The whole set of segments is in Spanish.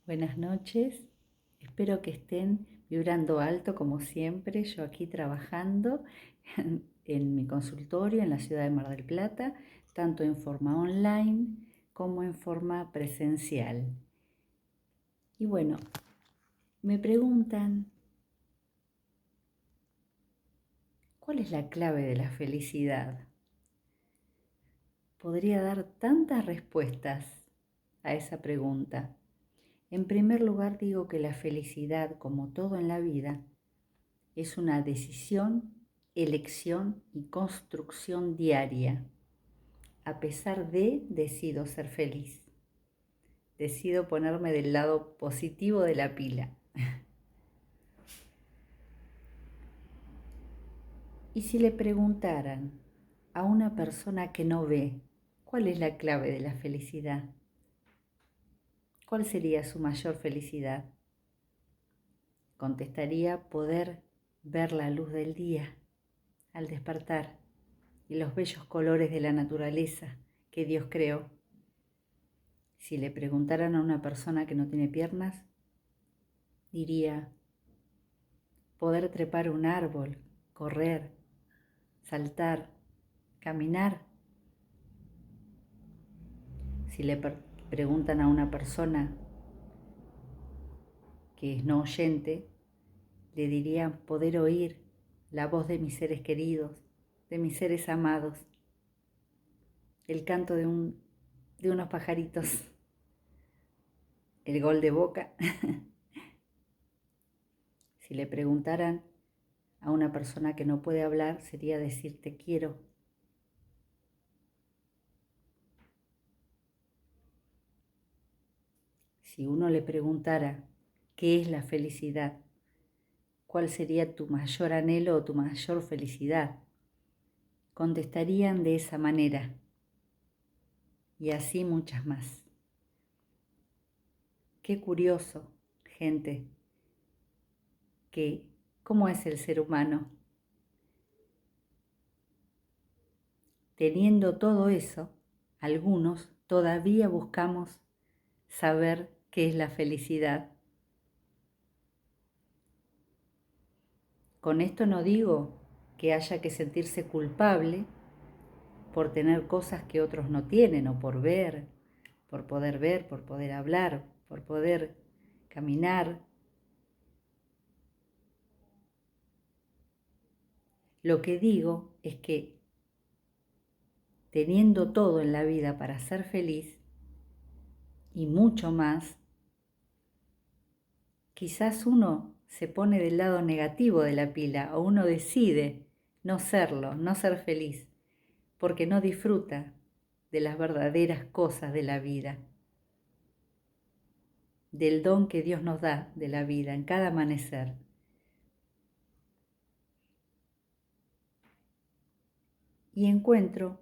Buenas noches, espero que estén vibrando alto como siempre, yo aquí trabajando en mi consultorio en la ciudad de Mar del Plata, tanto en forma online como en forma presencial. Y bueno, me preguntan, ¿cuál es la clave de la felicidad? Podría dar tantas respuestas a esa pregunta. En primer lugar, digo que la felicidad, como todo en la vida, es una decisión, elección y construcción diaria. A pesar de, decido ser feliz. Decido ponerme del lado positivo de la pila. Y si le preguntaran a una persona que no ve, ¿cuál es la clave de la felicidad? ¿Cuál sería su mayor felicidad? Contestaría poder ver la luz del día al despertar y los bellos colores de la naturaleza que Dios creó. Si le preguntaran a una persona que no tiene piernas, diría poder trepar un árbol, correr, saltar, caminar. Si le preguntan a una persona que es no oyente, le dirían poder oír la voz de mis seres queridos, de mis seres amados, el canto de unos pajaritos, el gol de Boca. Si le preguntaran a una persona que no puede hablar, sería decir te quiero. Si uno le preguntara qué es la felicidad, cuál sería tu mayor anhelo o tu mayor felicidad, contestarían de esa manera y así muchas más. Qué curioso, gente, que cómo es el ser humano. Teniendo todo eso, algunos todavía buscamos saber qué es la felicidad. Con esto no digo que haya que sentirse culpable por tener cosas que otros no tienen o por ver, por poder hablar, por poder caminar. Lo que digo es que teniendo todo en la vida para ser feliz y mucho más, quizás uno se pone del lado negativo de la pila o uno decide no serlo, no ser feliz, porque no disfruta de las verdaderas cosas de la vida, del don que Dios nos da de la vida en cada amanecer. Y encuentro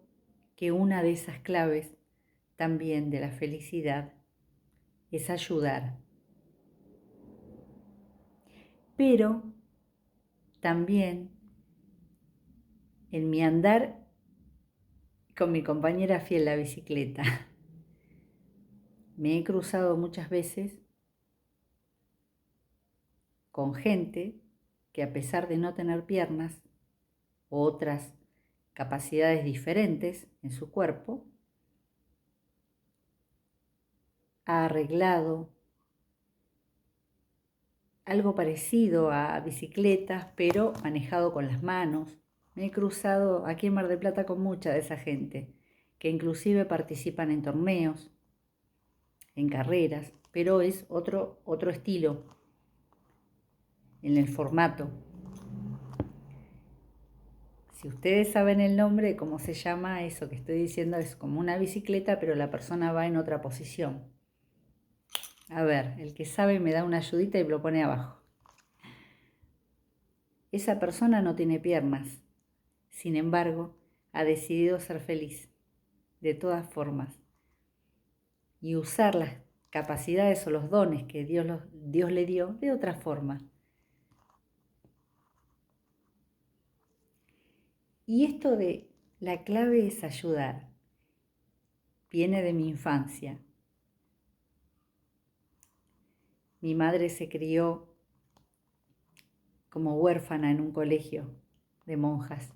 que una de esas claves también de la felicidad es ayudar. Pero también en mi andar con mi compañera fiel la bicicleta, me he cruzado muchas veces con gente que a pesar de no tener piernas u otras capacidades diferentes en su cuerpo, ha arreglado algo parecido a bicicletas, pero manejado con las manos. Me he cruzado aquí en Mar del Plata con mucha de esa gente, que inclusive participan en torneos, en carreras, pero es otro estilo en el formato. Si ustedes saben el nombre de cómo se llama eso que estoy diciendo, es como una bicicleta, pero la persona va en otra posición. A ver, el que sabe me da una ayudita y lo pone abajo. Esa persona no tiene piernas, sin embargo, ha decidido ser feliz, de todas formas, y usar las capacidades o los dones que Dios le dio de otra forma. Y esto de la clave es ayudar, viene de mi infancia. Mi madre se crió como huérfana en un colegio de monjas.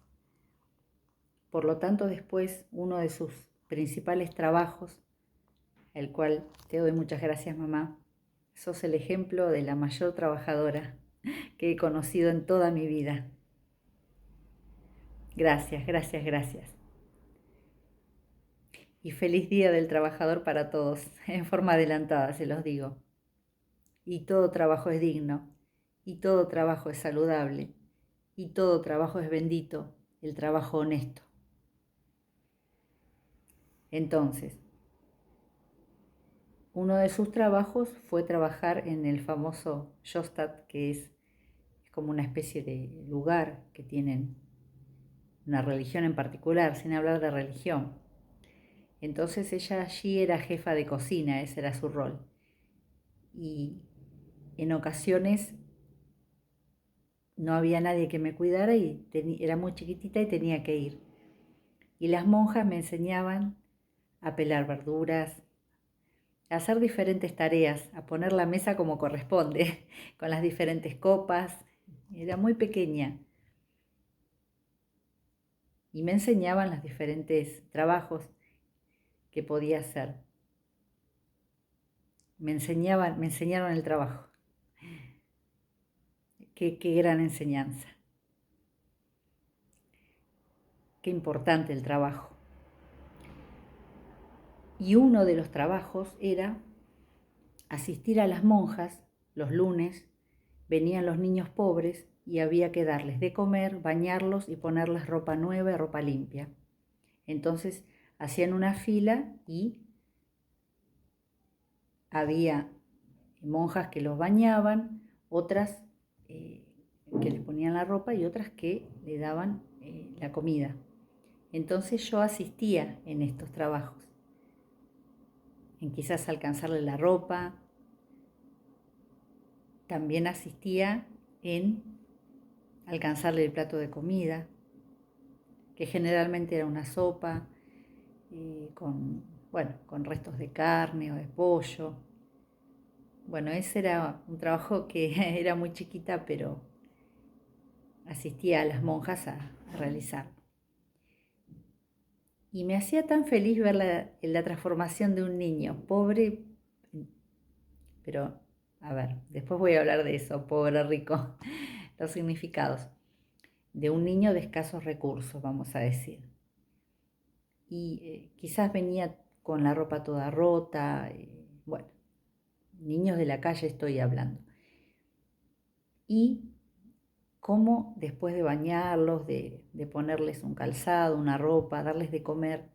Por lo tanto, después uno de sus principales trabajos, el cual te doy muchas gracias, mamá, sos el ejemplo de la mayor trabajadora que he conocido en toda mi vida. Gracias, gracias, gracias. Y feliz Día del Trabajador para todos, en forma adelantada se los digo. Y todo trabajo es digno, y todo trabajo es saludable, y todo trabajo es bendito, el trabajo honesto. Entonces, uno de sus trabajos fue trabajar en el famoso Jostad, que es como una especie de lugar que tienen una religión en particular, sin hablar de religión. Entonces ella allí era jefa de cocina, ese era su rol. Y en ocasiones no había nadie que me cuidara y era muy chiquitita y tenía que ir. Y las monjas me enseñaban a pelar verduras, a hacer diferentes tareas, a poner la mesa como corresponde, con las diferentes copas. Era muy pequeña. Y me enseñaban los diferentes trabajos que podía hacer. Me enseñaron el trabajo. Qué gran enseñanza. Qué importante el trabajo. Y uno de los trabajos era asistir a las monjas los lunes. Venían los niños pobres y había que darles de comer, bañarlos y ponerles ropa nueva y ropa limpia. Entonces hacían una fila y había monjas que los bañaban, otras que les ponían la ropa y otras que le daban la comida. Entonces yo asistía en estos trabajos, en quizás alcanzarle la ropa. También asistía en alcanzarle el plato de comida, que generalmente era una sopa con restos de carne o de pollo. Bueno, ese era un trabajo que era muy chiquita, pero asistía a las monjas a realizarlo. Y me hacía tan feliz ver la transformación de un niño pobre, pero a ver, después voy a hablar de eso, pobre, rico, los significados, de un niño de escasos recursos, vamos a decir. Y quizás venía con la ropa toda rota, bueno, niños de la calle estoy hablando. Y cómo después de bañarlos, de ponerles un calzado, una ropa, darles de comer,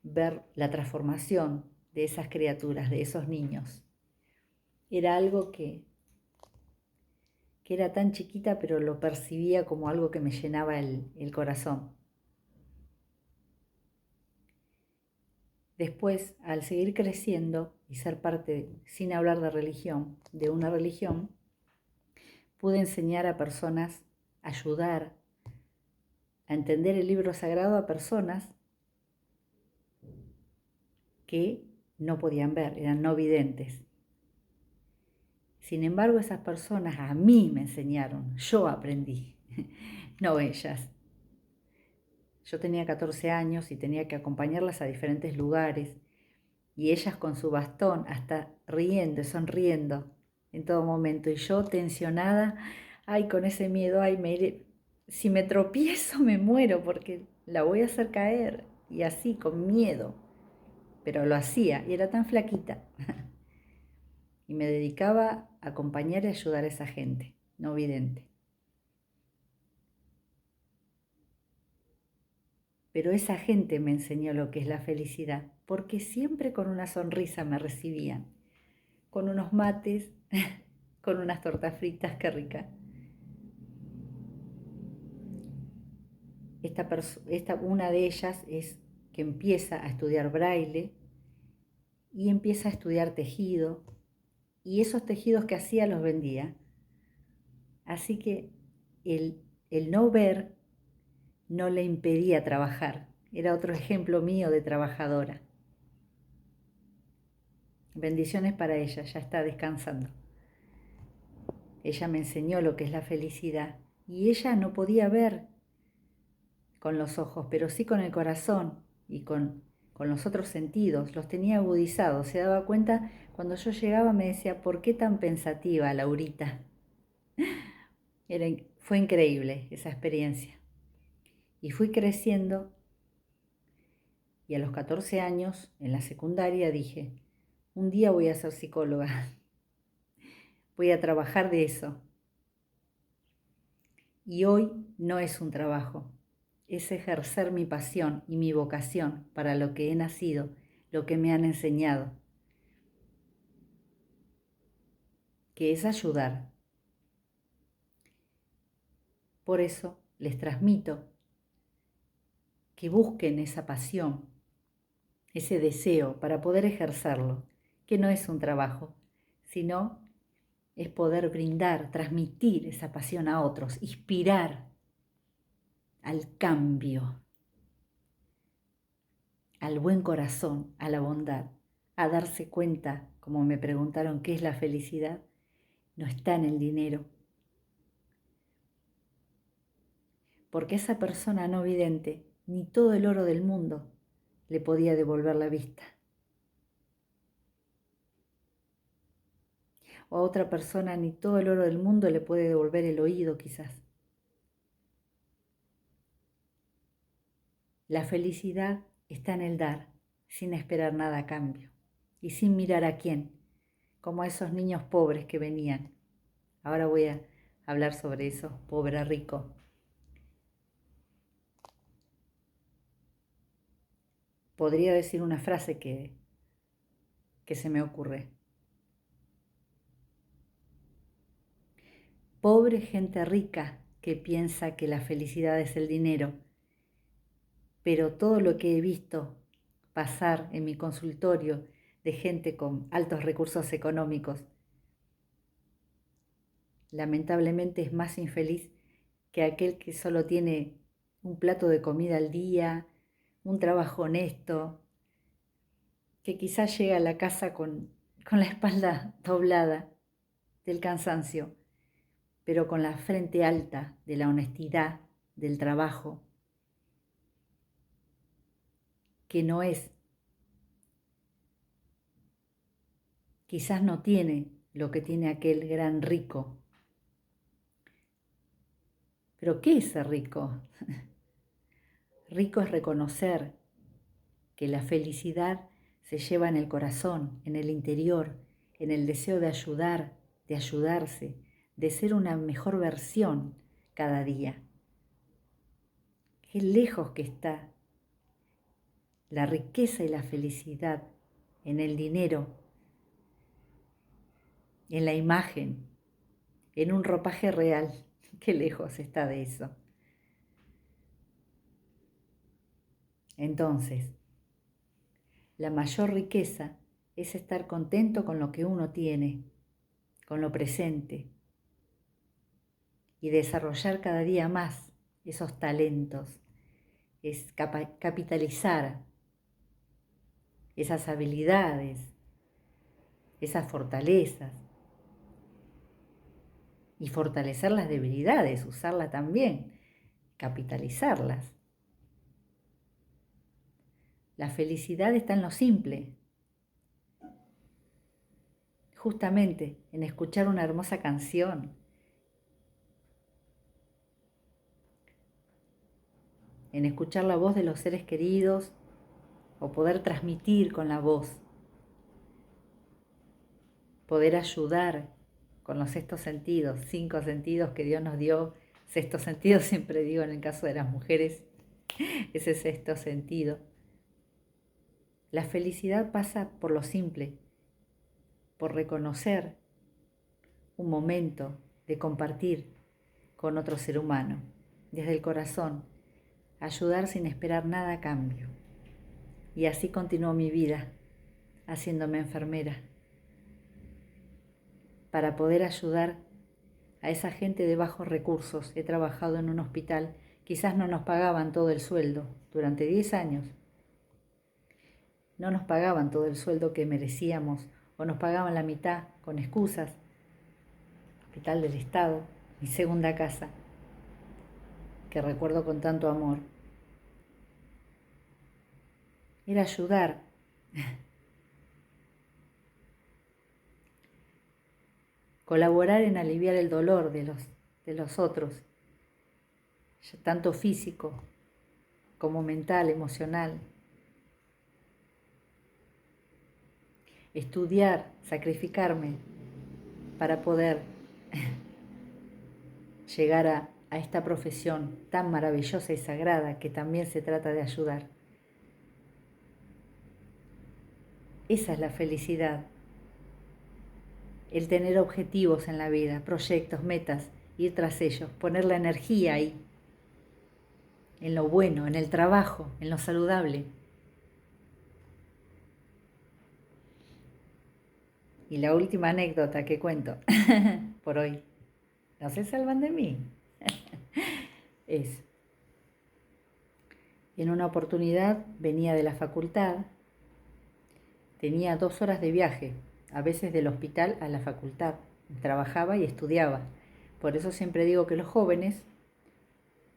ver la transformación de esas criaturas, de esos niños. Era algo que era tan chiquita, pero lo percibía como algo que me llenaba el corazón. Después, al seguir creciendo y ser parte, sin hablar de religión, de una religión, pude enseñar a personas, ayudar a entender el libro sagrado a personas que no podían ver, eran no videntes. Sin embargo, esas personas a mí me enseñaron, yo aprendí, no ellas. Yo tenía 14 años y tenía que acompañarlas a diferentes lugares y ellas con su bastón, hasta riendo, sonriendo en todo momento. Y yo tensionada, ay, con ese miedo, ay, si me tropiezo me muero porque la voy a hacer caer. Y así, con miedo. Pero lo hacía y era tan flaquita. Y me dedicaba a acompañar y ayudar a esa gente no vidente. Pero esa gente me enseñó lo que es la felicidad, porque siempre con una sonrisa me recibían, con unos mates, con unas tortas fritas, qué rica. Una de ellas es que empieza a estudiar braille y empieza a estudiar tejido, y esos tejidos que hacía los vendía. Así que el no ver no le impedía trabajar. Era otro ejemplo mío de trabajadora. Bendiciones para ella, ya está descansando. ella me enseñó lo que es la felicidad y ella no podía ver con los ojos, pero sí con el corazón y con los otros sentidos, los tenía agudizados. Se daba cuenta cuando yo llegaba, me decía, ¿por qué tan pensativa, Laurita? Fue increíble esa experiencia. Y fui creciendo y a los 14 años, en la secundaria, dije, un día voy a ser psicóloga, voy a trabajar de eso. Y hoy no es un trabajo, es ejercer mi pasión y mi vocación para lo que he nacido, lo que me han enseñado, que es ayudar. Por eso les transmito que busquen esa pasión, ese deseo para poder ejercerlo, que no es un trabajo, sino es poder brindar, transmitir esa pasión a otros, inspirar al cambio, al buen corazón, a la bondad, a darse cuenta, como me preguntaron qué es la felicidad, no está en el dinero. Porque esa persona no vidente, ni todo el oro del mundo le podía devolver la vista. O a otra persona ni todo el oro del mundo le puede devolver el oído quizás. La felicidad está en el dar, sin esperar nada a cambio y sin mirar a quién, como a esos niños pobres que venían. Ahora voy a hablar sobre eso, pobre rico. Podría decir una frase que se me ocurre. Pobre gente rica que piensa que la felicidad es el dinero, pero todo lo que he visto pasar en mi consultorio de gente con altos recursos económicos, lamentablemente es más infeliz que aquel que solo tiene un plato de comida al día, un trabajo honesto, que quizás llega a la casa con la espalda doblada del cansancio, pero con la frente alta de la honestidad, del trabajo, que no es, quizás no tiene lo que tiene aquel gran rico. Pero ¿qué es ser rico? Rico es reconocer que la felicidad se lleva en el corazón, en el interior, en el deseo de ayudar, de ayudarse, de ser una mejor versión cada día. Qué lejos que está la riqueza y la felicidad en el dinero, en la imagen, en un ropaje real. Qué lejos está de eso. Entonces, la mayor riqueza es estar contento con lo que uno tiene, con lo presente, y desarrollar cada día más esos talentos, es capitalizar esas habilidades, esas fortalezas, y fortalecer las debilidades, usarlas también, capitalizarlas. La felicidad está en lo simple, justamente en escuchar una hermosa canción, en escuchar la voz de los seres queridos o poder transmitir con la voz, poder ayudar con los sextos sentidos, 5 sentidos que Dios nos dio. Sexto sentido siempre digo en el caso de las mujeres, ese sexto sentido. La felicidad pasa por lo simple, por reconocer un momento de compartir con otro ser humano, desde el corazón, ayudar sin esperar nada a cambio. Y así continuó mi vida, haciéndome enfermera, para poder ayudar a esa gente de bajos recursos. He trabajado en un hospital, quizás no nos pagaban todo el sueldo durante 10 años. No nos pagaban todo el sueldo que merecíamos o nos pagaban la mitad con excusas. Hospital del Estado, mi segunda casa, que recuerdo con tanto amor, era ayudar. Colaborar en aliviar el dolor de los otros, tanto físico como mental, emocional. Estudiar, sacrificarme para poder llegar a esta profesión tan maravillosa y sagrada que también se trata de ayudar. Esa es la felicidad, el tener objetivos en la vida, proyectos, metas, ir tras ellos, poner la energía ahí, en lo bueno, en el trabajo, en lo saludable. Y la última anécdota que cuento por hoy, no se salvan de mí, es, en una oportunidad venía de la facultad, tenía 2 horas de viaje, a veces del hospital a la facultad, trabajaba y estudiaba. Por eso siempre digo que los jóvenes,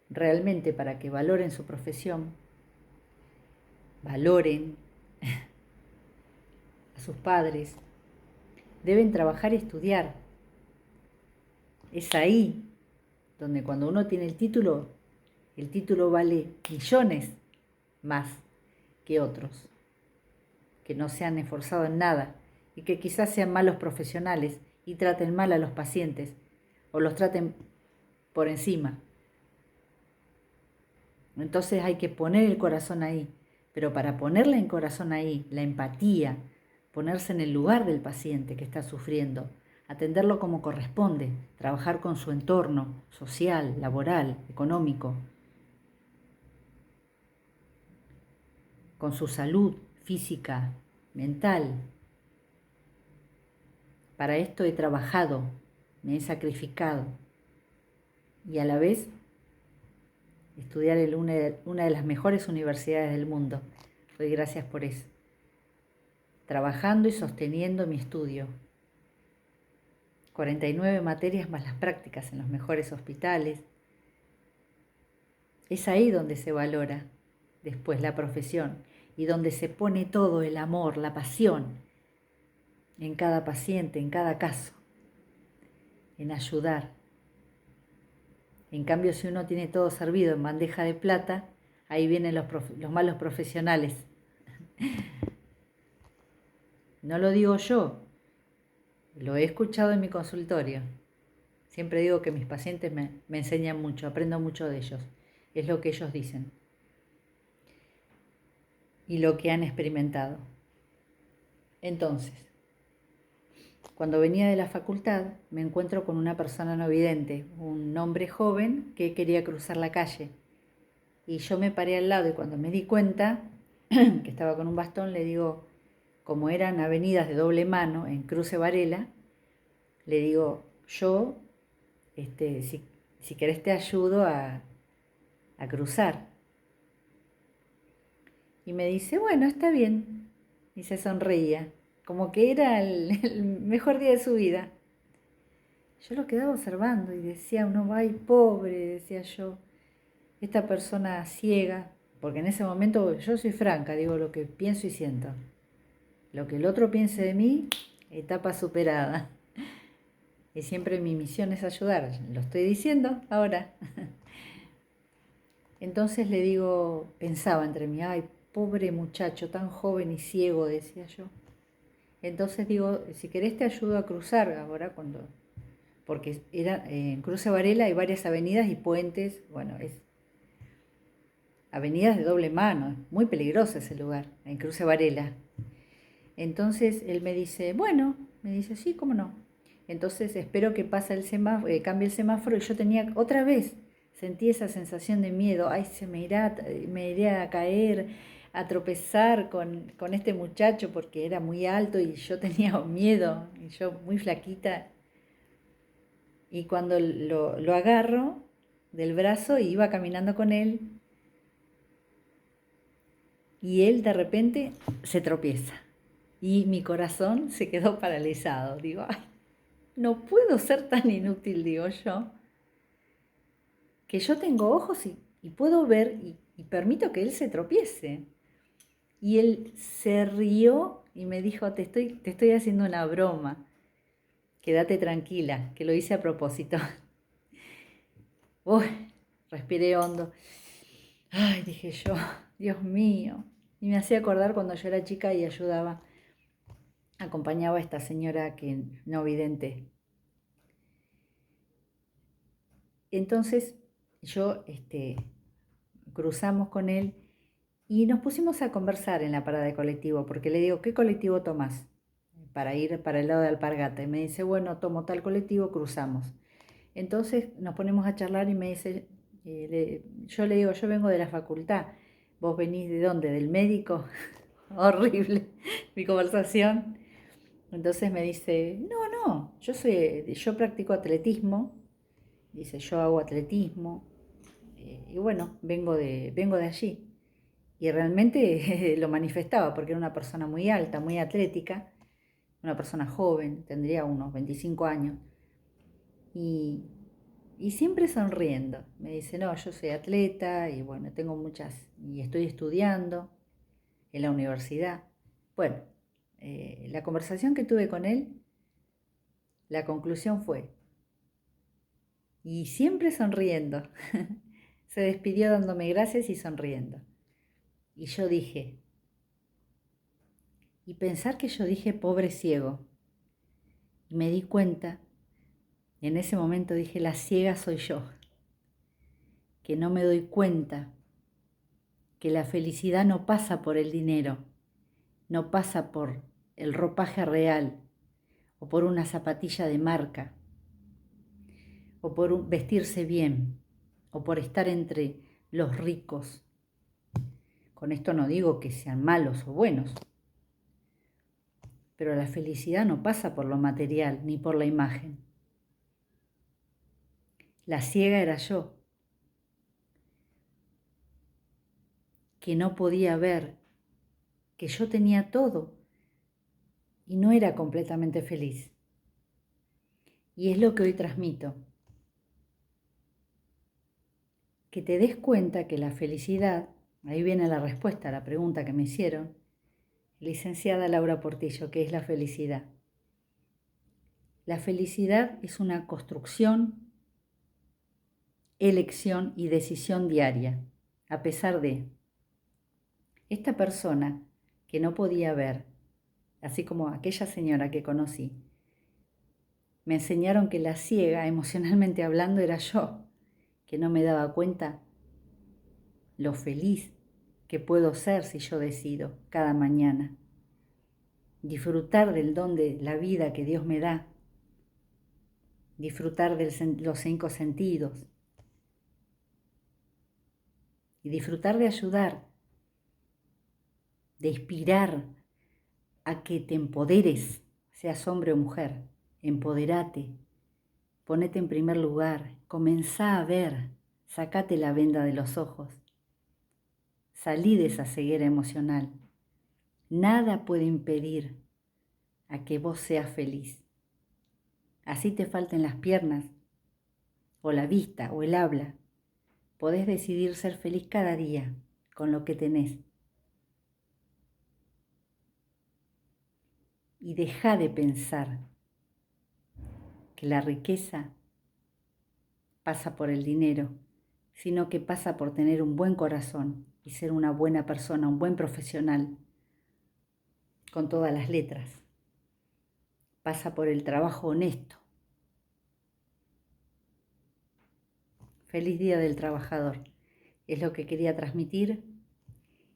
realmente para que valoren su profesión, valoren a sus padres, deben trabajar y estudiar. Es ahí donde cuando uno tiene el título vale millones más que otros, que no se han esforzado en nada y que quizás sean malos profesionales y traten mal a los pacientes o los traten por encima. Entonces hay que poner el corazón ahí, pero para ponerle el corazón ahí, la empatía, ponerse en el lugar del paciente que está sufriendo, atenderlo como corresponde, trabajar con su entorno social, laboral, económico, con su salud física, mental. Para esto he trabajado, me he sacrificado y a la vez estudiar en una de las mejores universidades del mundo. Doy gracias por eso. Trabajando y sosteniendo mi estudio. 49 materias más las prácticas en los mejores hospitales. Es ahí donde se valora después la profesión y donde se pone todo el amor, la pasión en cada paciente, en cada caso, en ayudar. En cambio, si uno tiene todo servido en bandeja de plata, ahí vienen los malos profesionales. No lo digo yo, lo he escuchado en mi consultorio. Siempre digo que mis pacientes me enseñan mucho, aprendo mucho de ellos. Es lo que ellos dicen y lo que han experimentado. Entonces, cuando venía de la facultad, me encuentro con una persona no vidente, un hombre joven que quería cruzar la calle. Y yo me paré al lado y cuando me di cuenta que estaba con un bastón, le digo, como eran avenidas de doble mano en Cruce Varela, le digo, yo, si querés te ayudo a cruzar. Y me dice, bueno, está bien. Y se sonreía, como que era el mejor día de su vida. Yo lo quedaba observando y decía, uno, ay, pobre, decía yo, esta persona ciega, porque en ese momento yo soy franca, digo lo que pienso y siento. Lo que el otro piense de mí, etapa superada. Y siempre mi misión es ayudar, lo estoy diciendo ahora. Entonces le digo, pensaba entre mí, ay, pobre muchacho, tan joven y ciego, decía yo. Entonces digo, si querés te ayudo a cruzar ahora porque en Cruce Varela hay varias avenidas y puentes, bueno, es avenidas de doble mano, es muy peligroso ese lugar, en Cruce Varela. Entonces él me dice, bueno, me dice, sí, cómo no. Entonces espero que pase el semáforo, cambie el semáforo y yo tenía otra vez, sentí esa sensación de miedo, ay, me iré a caer, a tropezar con este muchacho porque era muy alto y yo tenía miedo, y yo muy flaquita. Y cuando lo agarro del brazo y iba caminando con él, y él de repente se tropieza. Y mi corazón se quedó paralizado. Digo, ay, no puedo ser tan inútil, digo yo, que yo tengo ojos y puedo ver y permito que él se tropiece. Y él se rió y me dijo, te estoy haciendo una broma, quédate tranquila, que lo hice a propósito. Uy, respiré hondo. Ay, dije yo, Dios mío. Y me hacía acordar cuando yo era chica y acompañaba a esta señora que no vidente. Entonces yo cruzamos con él y nos pusimos a conversar en la parada de colectivo, porque le digo, ¿qué colectivo tomás? Para ir para el lado de Alpargata. Y me dice, bueno, tomo tal colectivo, cruzamos. Entonces nos ponemos a charlar y me dice, yo le digo, yo vengo de la facultad, ¿vos venís de dónde? ¿Del médico? Horrible mi conversación. Entonces me dice, no, yo practico atletismo, dice, yo hago atletismo, y bueno, vengo de allí. Y realmente lo manifestaba porque era una persona muy alta, muy atlética, una persona joven, tendría unos 25 años. Y, y siempre sonriendo. Me dice, no, yo soy atleta y bueno, y estoy estudiando en la universidad. Bueno, la conversación que tuve con él, la conclusión fue, y siempre sonriendo. Se despidió dándome gracias y sonriendo. Y yo dije, y pensar que yo dije, pobre ciego. Y me di cuenta, y en ese momento dije, la ciega soy yo, que no me doy cuenta que la felicidad no pasa por el dinero, no pasa por el ropaje real, o por una zapatilla de marca, o por vestirse bien, o por estar entre los ricos. Con esto no digo que sean malos o buenos, pero la felicidad no pasa por lo material ni por la imagen. La ciega era yo, que no podía ver que yo tenía todo y no era completamente feliz. Y es lo que hoy transmito. Que te des cuenta que la felicidad, ahí viene la respuesta a la pregunta que me hicieron, licenciada Laura Portillo, ¿qué es la felicidad? La felicidad es una construcción, elección y decisión diaria, a pesar de esta persona que no podía ver, así como aquella señora que conocí. Me enseñaron que la ciega, emocionalmente hablando, era yo, que no me daba cuenta lo feliz que puedo ser si yo decido cada mañana. Disfrutar del don de la vida que Dios me da. Disfrutar de los 5 sentidos. Y disfrutar de ayudar, de inspirar a que te empoderes, seas hombre o mujer. Empoderate, ponete en primer lugar, comenzá a ver, sacate la venda de los ojos. Salí de esa ceguera emocional. Nada puede impedir a que vos seas feliz. Así te falten las piernas, o la vista, o el habla. Podés decidir ser feliz cada día con lo que tenés. Y deja de pensar que la riqueza pasa por el dinero, sino que pasa por tener un buen corazón y ser una buena persona, un buen profesional, con todas las letras. Pasa por el trabajo honesto. Feliz Día del Trabajador. Es lo que quería transmitir.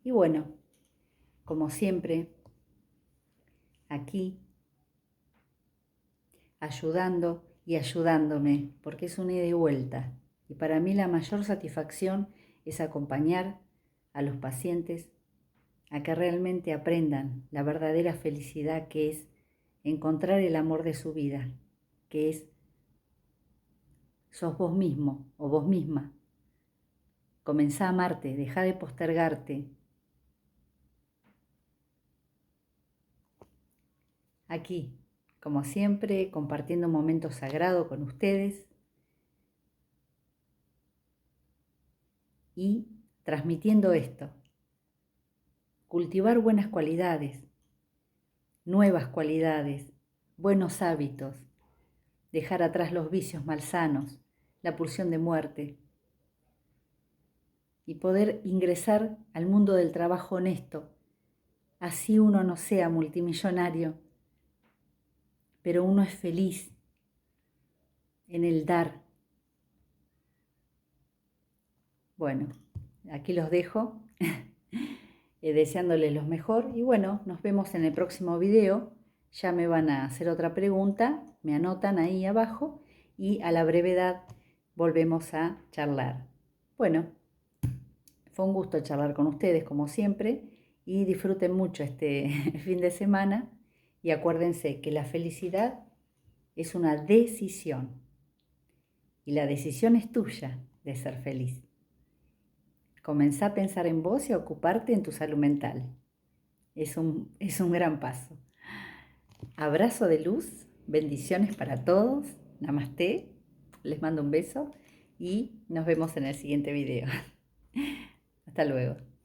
Y bueno, como siempre, aquí, ayudando y ayudándome, porque es una ida y vuelta. Y para mí la mayor satisfacción es acompañar a los pacientes a que realmente aprendan la verdadera felicidad, que es encontrar el amor de su vida, que es sos vos mismo o vos misma. Comenzá a amarte, dejá de postergarte. Aquí, como siempre, compartiendo un momento sagrado con ustedes y transmitiendo esto. Cultivar buenas cualidades, nuevas cualidades, buenos hábitos, dejar atrás los vicios malsanos, la pulsión de muerte y poder ingresar al mundo del trabajo honesto. Así uno no sea multimillonario, pero uno es feliz en el dar. Bueno, aquí los dejo, deseándoles lo mejor y bueno, nos vemos en el próximo video. Ya me van a hacer otra pregunta, me anotan ahí abajo y a la brevedad volvemos a charlar. Bueno, fue un gusto charlar con ustedes como siempre y disfruten mucho este fin de semana y acuérdense que la felicidad es una decisión y la decisión es tuya de ser feliz. Comenzá a pensar en vos y a ocuparte en tu salud mental. Es un gran paso. Abrazo de luz, bendiciones para todos. Namaste, les mando un beso y nos vemos en el siguiente video. Hasta luego.